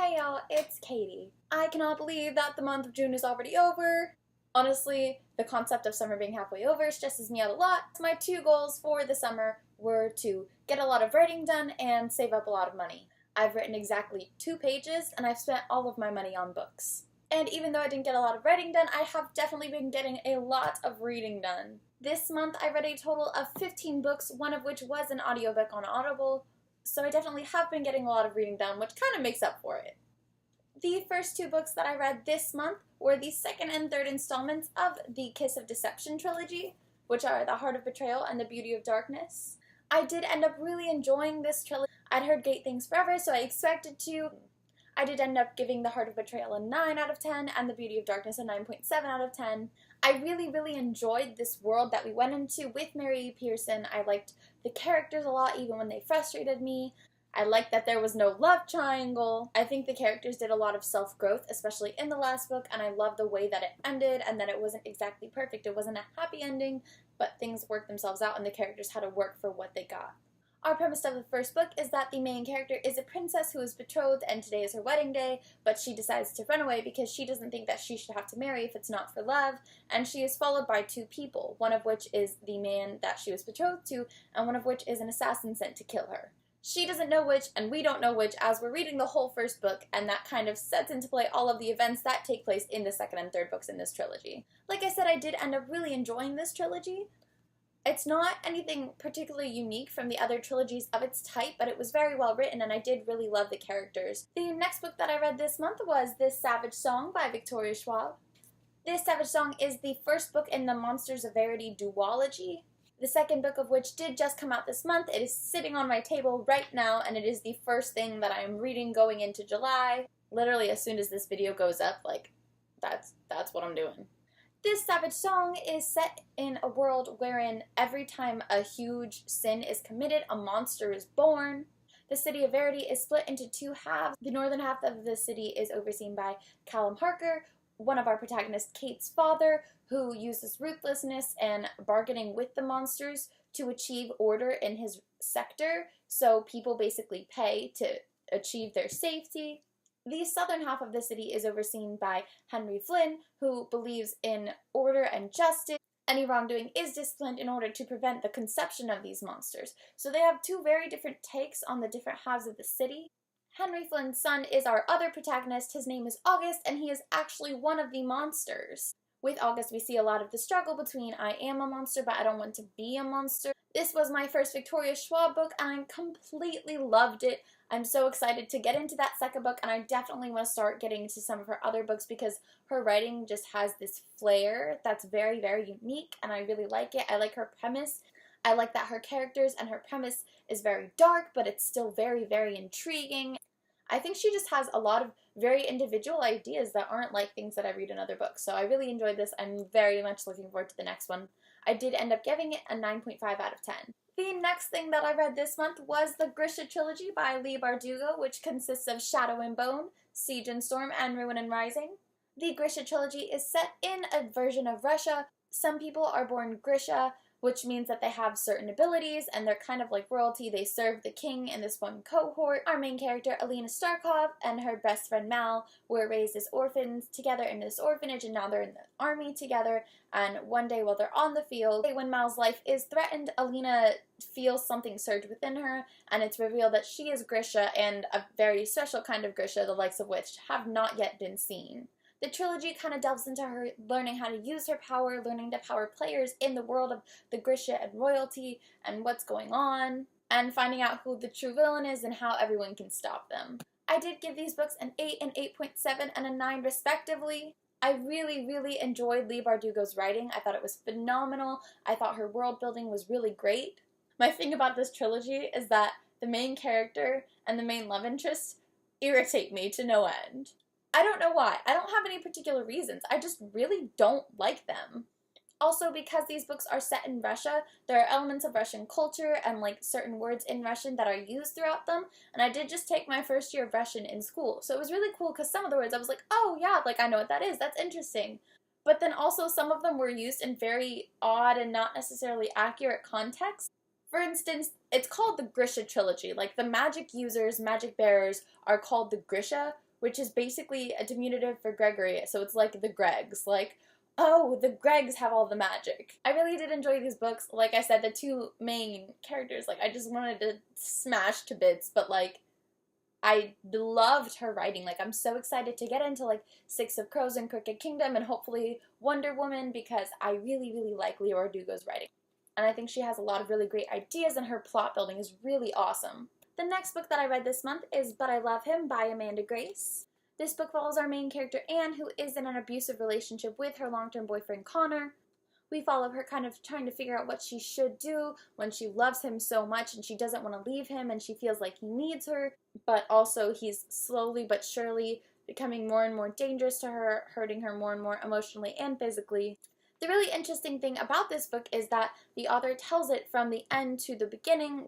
Hey y'all, it's Katie. I cannot believe that the month of June is already over. Honestly, the concept of summer being halfway over stresses me out a lot. My two goals for the summer were to get a lot of writing done and save up a lot of money. I've written exactly 2 pages and I've spent all of my money on books. And even though I didn't get a lot of writing done, I have definitely been getting a lot of reading done. This month I read a total of 15 books, one of which was an audiobook on Audible, so I definitely have been getting a lot of reading done, which kind of makes up for it. The first 2 books that I read this month were the second and third installments of the Kiss of Deception trilogy, which are The Heart of Betrayal and The Beauty of Darkness. I did end up really enjoying this trilogy. I'd heard great things forever, so I expected to. I did end up giving The Heart of Betrayal a 9 out of 10 and The Beauty of Darkness a 9.7 out of 10. I really enjoyed this world that we went into with Mary Pearson. I liked the characters a lot, even when they frustrated me. I liked that there was no love triangle. I think the characters did a lot of self-growth, especially in the last book, and I love the way that it ended and that it wasn't exactly perfect. It wasn't a happy ending, but things worked themselves out and the characters had to work for what they got. Our premise of the first book is that the main character is a princess who is betrothed and today is her wedding day, but she decides to run away because she doesn't think that she should have to marry if it's not for love, and she is followed by 2 people, one of which is the man that she was betrothed to, and one of which is an assassin sent to kill her. She doesn't know which, and we don't know which, as we're reading the whole first book, and that kind of sets into play all of the events that take place in the second and third books in this trilogy. Like I said, I did end up really enjoying this trilogy. It's not anything particularly unique from the other trilogies of its type, but it was very well written and I did really love the characters. The next book that I read this month was This Savage Song by Victoria Schwab. This Savage Song is the first book in the Monsters of Verity duology, the second book of which did just come out this month. It is sitting on my table right now and it is the first thing that I am reading going into July. Literally as soon as this video goes up, that's what I'm doing. This Savage Song is set in a world wherein every time a huge sin is committed, a monster is born. The city of Verity is split into 2 halves. The northern half of the city is overseen by Callum Harker, one of our protagonists, Kate's father, who uses ruthlessness and bargaining with the monsters to achieve order in his sector, so people basically pay to achieve their safety. The southern half of the city is overseen by Henry Flynn, who believes in order and justice. Any wrongdoing is disciplined in order to prevent the conception of these monsters. So they have 2 very different takes on the different halves of the city. Henry Flynn's son is our other protagonist. His name is August, and he is actually one of the monsters. With August, we see a lot of the struggle between I am a monster, but I don't want to be a monster. This was my first Victoria Schwab book, and I completely loved it. I'm so excited to get into that second book, and I definitely want to start getting into some of her other books because her writing just has this flair that's very unique, and I really like it. I like her premise. I like that her characters and her premise is very dark, but it's still very intriguing. I think she just has a lot of very individual ideas that aren't like things that I read in other books. So I really enjoyed this. I'm very much looking forward to the next one. I did end up giving it a 9.5 out of 10. The next thing that I read this month was the Grisha trilogy by Leigh Bardugo, which consists of Shadow and Bone, Siege and Storm, and Ruin and Rising. The Grisha trilogy is set in a version of Russia. Some people are born Grisha, which means that they have certain abilities and they're kind of like royalty. They serve the king in this one cohort. Our main character, Alina Starkov, and her best friend Mal were raised as orphans together in this orphanage, and now they're in the army together. And one day while they're on the field, when Mal's life is threatened, Alina feels something surge within her, and it's revealed that she is Grisha, and a very special kind of Grisha, the likes of which have not yet been seen. The trilogy kind of delves into her learning how to use her power, learning to power players in the world of the Grisha and royalty and what's going on, and finding out who the true villain is and how everyone can stop them. I did give these books an 8, an 8.7, and a 9 respectively. I really enjoyed Leigh Bardugo's writing. I thought it was phenomenal. I thought her world building was really great. My thing about this trilogy is that the main character and the main love interest irritate me to no end. I don't know why. I don't have any particular reasons. I just really don't like them. Also, because these books are set in Russia, there are elements of Russian culture and like certain words in Russian that are used throughout them, and I did just take my first year of Russian in school, so it was really cool because some of the words I was like, oh yeah, like I know what that is, that's interesting. But then also some of them were used in very odd and not necessarily accurate contexts. For instance, it's called the Grisha trilogy. Like the magic users, magic bearers are called the Grisha, which is basically a diminutive for Gregory, so it's like the Gregs, like, oh, the Gregs have all the magic. I really did enjoy these books. Like I said, the two main characters, like, I just wanted to smash to bits, but, like, I loved her writing. Like, I'm so excited to get into, like, Six of Crows and Crooked Kingdom and hopefully Wonder Woman, because I really, really like Leora Dugo's writing. And I think she has a lot of really great ideas, and her plot building is really awesome. The next book that I read this month is But I Love Him by Amanda Grace. This book follows our main character, Anne, who is in an abusive relationship with her long-term boyfriend, Connor. We follow her kind of trying to figure out what she should do when she loves him so much and she doesn't want to leave him and she feels like he needs her, but also he's slowly but surely becoming more and more dangerous to her, hurting her more and more emotionally and physically. The really interesting thing about this book is that the author tells it from the end to the beginning.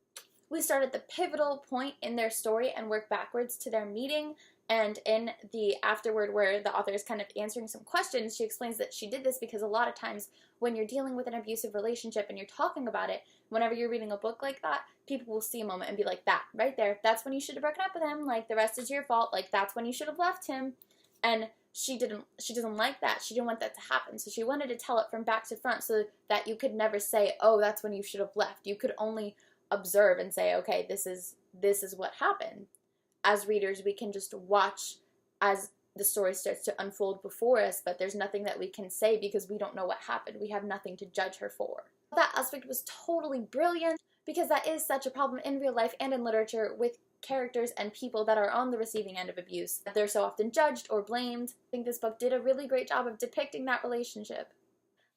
We start at the pivotal point in their story and work backwards to their meeting. And in the afterward where the author is kind of answering some questions, she explains that she did this because a lot of times when you're dealing with an abusive relationship and you're talking about it, whenever you're reading a book like that, people will see a moment and be like, that, right there, that's when you should have broken up with him, like, the rest is your fault, like, that's when you should have left him. And she doesn't like that. She didn't want that to happen. So she wanted to tell it from back to front so that you could never say, oh, that's when you should have left. You could only observe and say, okay, this is what happened. As readers, we can just watch as the story starts to unfold before us, but there's nothing that we can say because we don't know what happened. We have nothing to judge her for. That aspect was totally brilliant because that is such a problem in real life and in literature with characters and people that are on the receiving end of abuse. They're so often judged or blamed. I think this book did a really great job of depicting that relationship.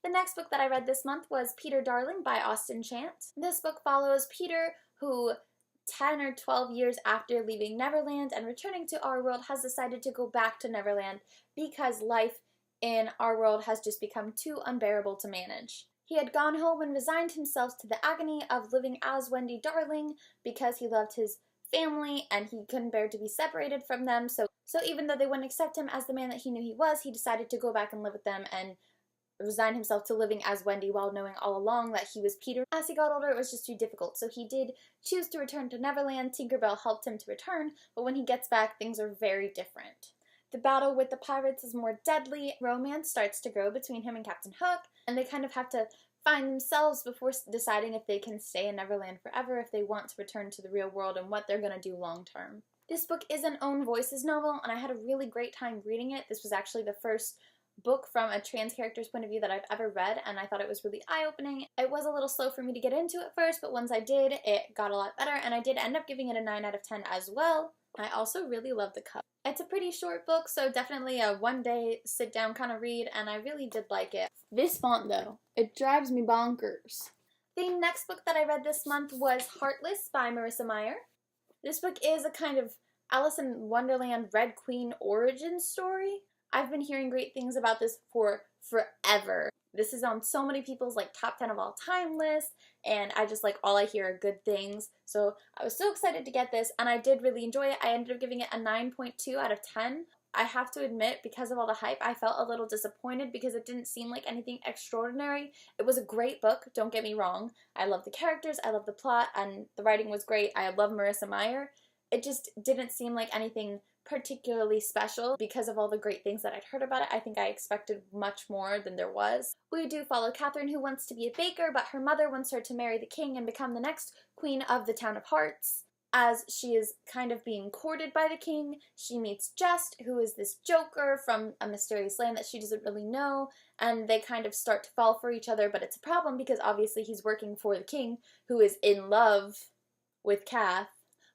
The next book that I read this month was Peter Darling by Austen Chant. This book follows Peter, who 10 or 12 years after leaving Neverland and returning to our world has decided to go back to Neverland because life in our world has just become too unbearable to manage. He had gone home and resigned himself to the agony of living as Wendy Darling because he loved his family and he couldn't bear to be separated from them. So even though they wouldn't accept him as the man that he knew he was, he decided to go back and live with them and resign himself to living as Wendy while knowing all along that he was Peter. As he got older, it was just too difficult, so he did choose to return to Neverland. Tinkerbell helped him to return, but when he gets back, things are very different. The battle with the pirates is more deadly. Romance starts to grow between him and Captain Hook, and they kind of have to find themselves before deciding if they can stay in Neverland forever, if they want to return to the real world, and what they're going to do long term. This book is an Own Voices novel, and I had a really great time reading it. This was actually the first book from a trans character's point of view that I've ever read, and I thought it was really eye-opening. It was a little slow for me to get into at first, but once I did, it got a lot better, and I did end up giving it a 9 out of 10 as well. I also really love the cover. It's a pretty short book, so definitely a one-day sit-down kind of read, and I really did like it. This font, though, it drives me bonkers. The next book that I read this month was Heartless by Marissa Meyer. This book is a kind of Alice in Wonderland Red Queen origin story. I've been hearing great things about this for forever. This is on so many people's like top 10 of all time list, and I just like all I hear are good things. So I was so excited to get this, and I did really enjoy it. I ended up giving it a 9.2 out of 10. I have to admit, because of all the hype, I felt a little disappointed because it didn't seem like anything extraordinary. It was a great book, don't get me wrong. I love the characters, I love the plot, and the writing was great. I love Marissa Meyer. It just didn't seem like anything particularly special because of all the great things that I'd heard about it. I think I expected much more than there was. We do follow Catherine, who wants to be a baker, but her mother wants her to marry the king and become the next queen of the town of Hearts. As she is kind of being courted by the king, she meets Jest, who is this joker from a mysterious land that she doesn't really know, and they kind of start to fall for each other, but it's a problem because obviously he's working for the king, who is in love with Kath.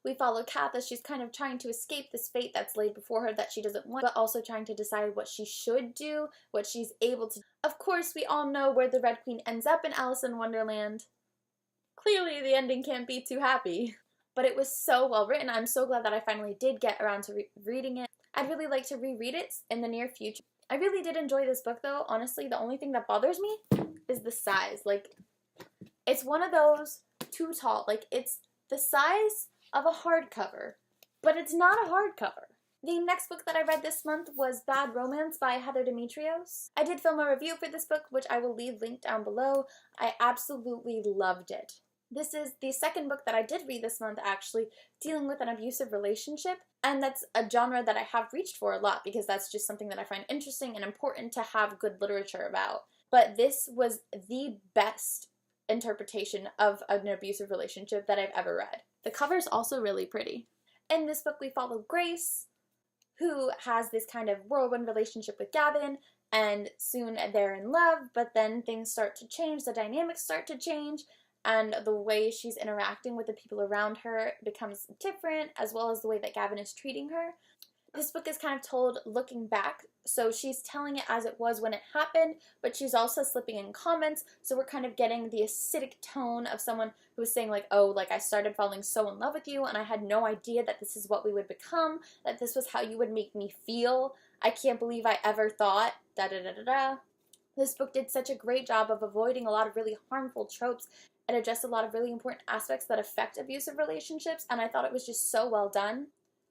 We follow Kath as she's kind of trying to escape this fate that's laid before her that she doesn't want, but also trying to decide what she should do, what she's able to do. Of course, we all know where the Red Queen ends up in Alice in Wonderland. Clearly, the ending can't be too happy. But it was so well written. I'm so glad that I finally did get around to reading it. I'd really like to reread it in the near future. I really did enjoy this book, though. Honestly, the only thing that bothers me is the size. Like, it's one of those too tall. Like, it's the size of a hardcover, but it's not a hardcover. The next book that I read this month was Bad Romance by Heather Demetrios. I did film a review for this book, which I will leave linked down below. I absolutely loved it. This is the second book that I did read this month, actually, dealing with an abusive relationship, and that's a genre that I have reached for a lot because that's just something that I find interesting and important to have good literature about. But this was the best interpretation of an abusive relationship that I've ever read. The cover's also really pretty. In this book, we follow Grace, who has this kind of whirlwind relationship with Gavin, and soon they're in love, but then things start to change, the dynamics start to change, and the way she's interacting with the people around her becomes different, as well as the way that Gavin is treating her. This book is kind of told looking back, so she's telling it as it was when it happened, but she's also slipping in comments, so we're kind of getting the acidic tone of someone who was saying like, oh, like I started falling so in love with you and I had no idea that this is what we would become, that this was how you would make me feel. I can't believe I ever thought, da-da-da-da-da. This book did such a great job of avoiding a lot of really harmful tropes and addressed a lot of really important aspects that affect abusive relationships, and I thought it was just so well done.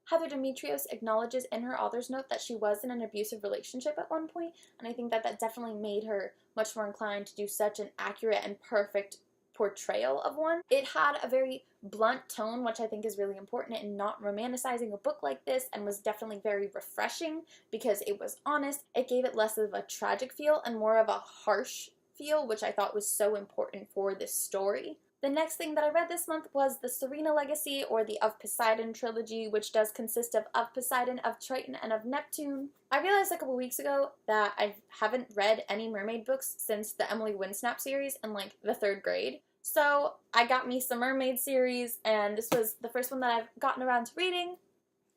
Heather Demetrios acknowledges in her author's note that she was in an abusive relationship at one point, and I think that that definitely made her much more inclined to do such an accurate and perfect portrayal of one. It had a very blunt tone, which I think is really important in not romanticizing a book like this, and was definitely very refreshing because it was honest. It gave it less of a tragic feel and more of a harsh feel, which I thought was so important for this story. The next thing that I read this month was the Sarina Legacy, or the Of Poseidon trilogy, which does consist of Poseidon, of Triton, and of Neptune. I realized a couple weeks ago that I haven't read any mermaid books since the Emily Winsnap series in like the 3rd grade. So I got me some mermaid series, and this was the first one that I've gotten around to reading.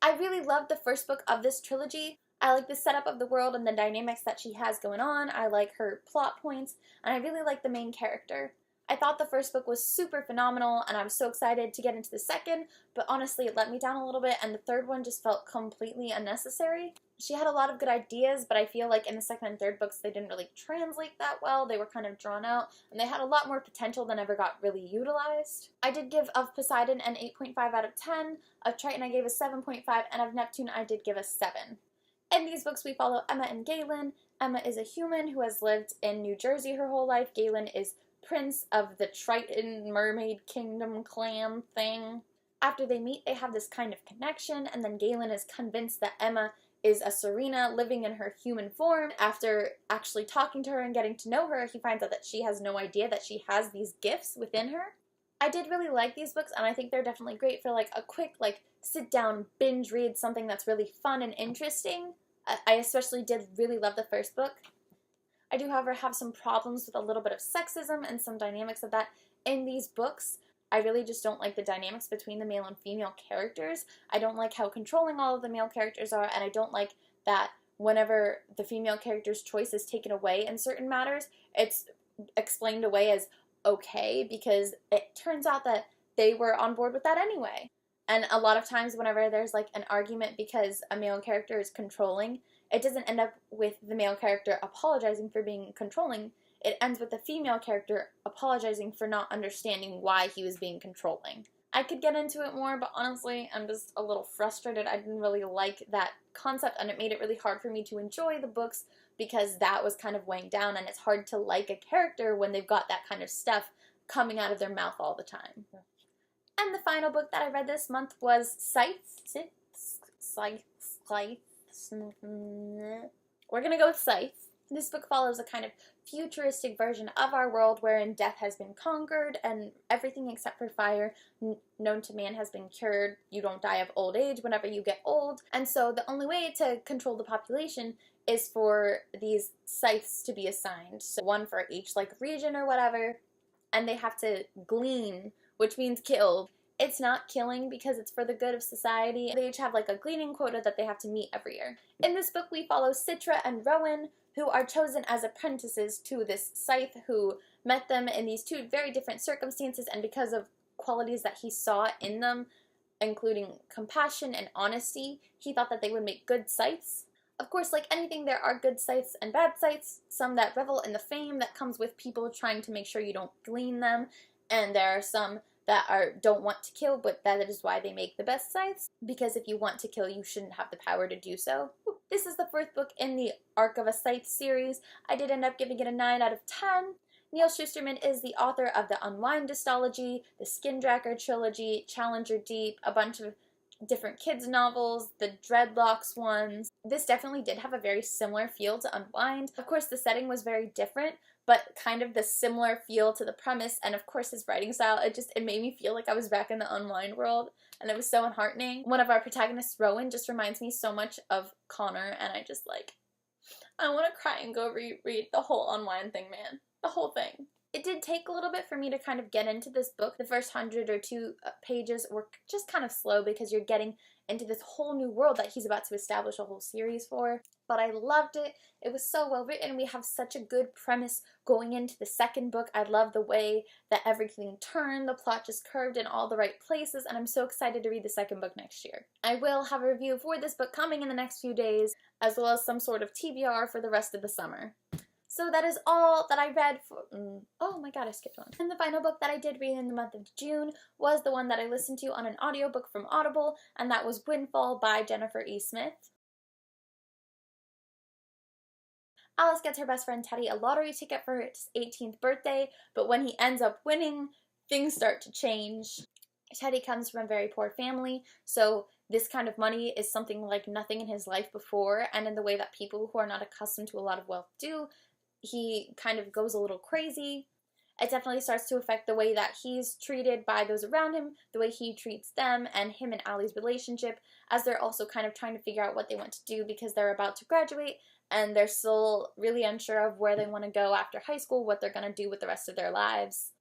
I really loved the first book of this trilogy. I like the setup of the world and the dynamics that she has going on. I like her plot points, and I really like the main character. I thought the first book was super phenomenal, and I was so excited to get into the second, but honestly it let me down a little bit, and the third one just felt completely unnecessary. She had a lot of good ideas, but I feel like in the second and third books they didn't really translate that well. They were kind of drawn out, and they had a lot more potential than ever got really utilized. I did give Of Poseidon an 8.5 out of 10, of Triton I gave a 7.5, and of Neptune I did give a 7. In these books we follow Emma and Galen. Emma is a human who has lived in New Jersey her whole life. Galen is prince of the Triton Mermaid Kingdom clan thing. After they meet, they have this kind of connection, and then Galen is convinced that Emma is a Sarina living in her human form. After actually talking to her and getting to know her, he finds out that she has no idea that she has these gifts within her. I did really like these books, and I think they're definitely great for like a quick like sit down binge read, something that's really fun and interesting. I especially did really love the first book. I do, however, have some problems with a little bit of sexism and some dynamics of that in these books. I really just don't like the dynamics between the male and female characters. I don't like how controlling all of the male characters are, and I don't like that whenever the female character's choice is taken away in certain matters, it's explained away as okay, because it turns out that they were on board with that anyway. And a lot of times whenever there's like an argument because a male character is controlling, it doesn't end up with the male character apologizing for being controlling. It ends with the female character apologizing for not understanding why he was being controlling. I could get into it more, but honestly, I'm just a little frustrated. I didn't really like that concept, and it made it really hard for me to enjoy the books because that was kind of weighing down, and it's hard to like a character when they've got that kind of stuff coming out of their mouth all the time. And the final book that I read this month was Scythe. We're gonna go with Scythe. This book follows a kind of futuristic version of our world wherein death has been conquered and everything except for fire known to man has been cured. You don't die of old age whenever you get old. And so the only way to control the population is for these scythes to be assigned. So one for each like region or whatever. And they have to glean, which means kill. It's not killing because it's for the good of society. They each have like a gleaning quota that they have to meet every year. In this book we follow Citra and Rowan, who are chosen as apprentices to this scythe who met them in these two very different circumstances, and because of qualities that he saw in them, including compassion and honesty, he thought that they would make good scythes. Of course, like anything, there are good scythes and bad scythes, some that revel in the fame that comes with people trying to make sure you don't glean them, and there are some that don't want to kill, but that is why they make the best scythes, because if you want to kill, you shouldn't have the power to do so. This is the first book in the Arc of a Scythe series. I did end up giving it a 9 out of 10. Neil Shusterman is the author of the Unwind Dystology, the Skindracker trilogy, Challenger Deep, a bunch of different kids novels, the Dreadlocks ones. This definitely did have a very similar feel to Unwind. Of course, the setting was very different, but kind of the similar feel to the premise, and of course his writing style, it made me feel like I was back in the Unwind world, and it was so enheartening. One of our protagonists, Rowan, just reminds me so much of Connor, and I want to cry and go reread the whole Unwind thing, man. The whole thing. It did take a little bit for me to kind of get into this book. The first 100 or 2 pages were just kind of slow because you're getting into this whole new world that he's about to establish a whole series for. But I loved it. It was so well written. We have such a good premise going into the second book. I love the way that everything turned. The plot just curved in all the right places, and I'm so excited to read the second book next year. I will have a review for this book coming in the next few days, as well as some sort of TBR for the rest of the summer. So that is all that I read for, oh my god, I skipped one. And the final book that I did read in the month of June was the one that I listened to on an audiobook from Audible, and that was Windfall by Jennifer E. Smith. Alice gets her best friend Teddy a lottery ticket for his 18th birthday, but when he ends up winning, things start to change. Teddy comes from a very poor family, so this kind of money is something like nothing in his life before, and in the way that people who are not accustomed to a lot of wealth do, he kind of goes a little crazy. It definitely starts to affect the way that he's treated by those around him, the way he treats them, and him and Allie's relationship, as they're also kind of trying to figure out what they want to do because they're about to graduate, and they're still really unsure of where they want to go after high school, what they're going to do with the rest of their lives.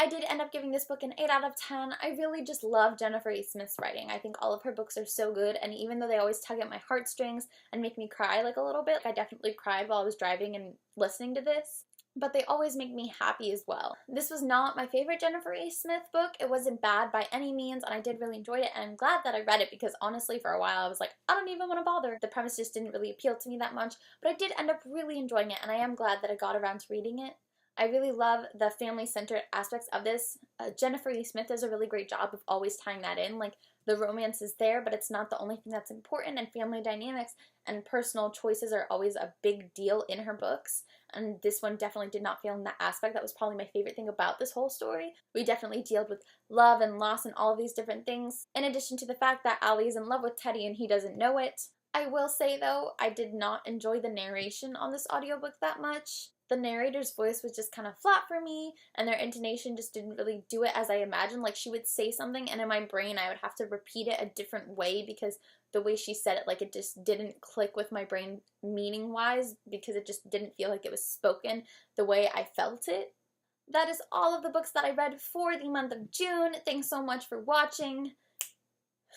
I did end up giving this book an 8 out of 10. I really just love Jennifer E. Smith's writing. I think all of her books are so good, and even though they always tug at my heartstrings and make me cry like a little bit, I definitely cried while I was driving and listening to this, but they always make me happy as well. This was not my favorite Jennifer E. Smith book. It wasn't bad by any means, and I did really enjoy it, and I'm glad that I read it because honestly, for a while, I was like, I don't even want to bother. The premise just didn't really appeal to me that much, but I did end up really enjoying it, and I am glad that I got around to reading it. I really love the family-centered aspects of this. Jennifer E. Smith does a really great job of always tying that in. Like, the romance is there, but it's not the only thing that's important, and family dynamics and personal choices are always a big deal in her books, and this one definitely did not fail in that aspect. That was probably my favorite thing about this whole story. We definitely dealt with love and loss and all of these different things, in addition to the fact that Allie is in love with Teddy and he doesn't know it. I will say, though, I did not enjoy the narration on this audiobook that much. The narrator's voice was just kind of flat for me, and their intonation just didn't really do it as I imagined. Like, she would say something, and in my brain I would have to repeat it a different way because the way she said it, like, it just didn't click with my brain meaning-wise because it just didn't feel like it was spoken the way I felt it. That is all of the books that I read for the month of June. Thanks so much for watching.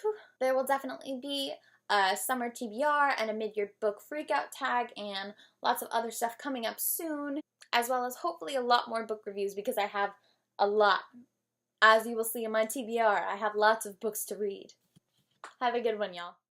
Whew. There will definitely be a summer TBR and a mid-year book freakout tag and lots of other stuff coming up soon, as well as hopefully a lot more book reviews because I have a lot. As you will see in my TBR, I have lots of books to read. Have a good one, y'all.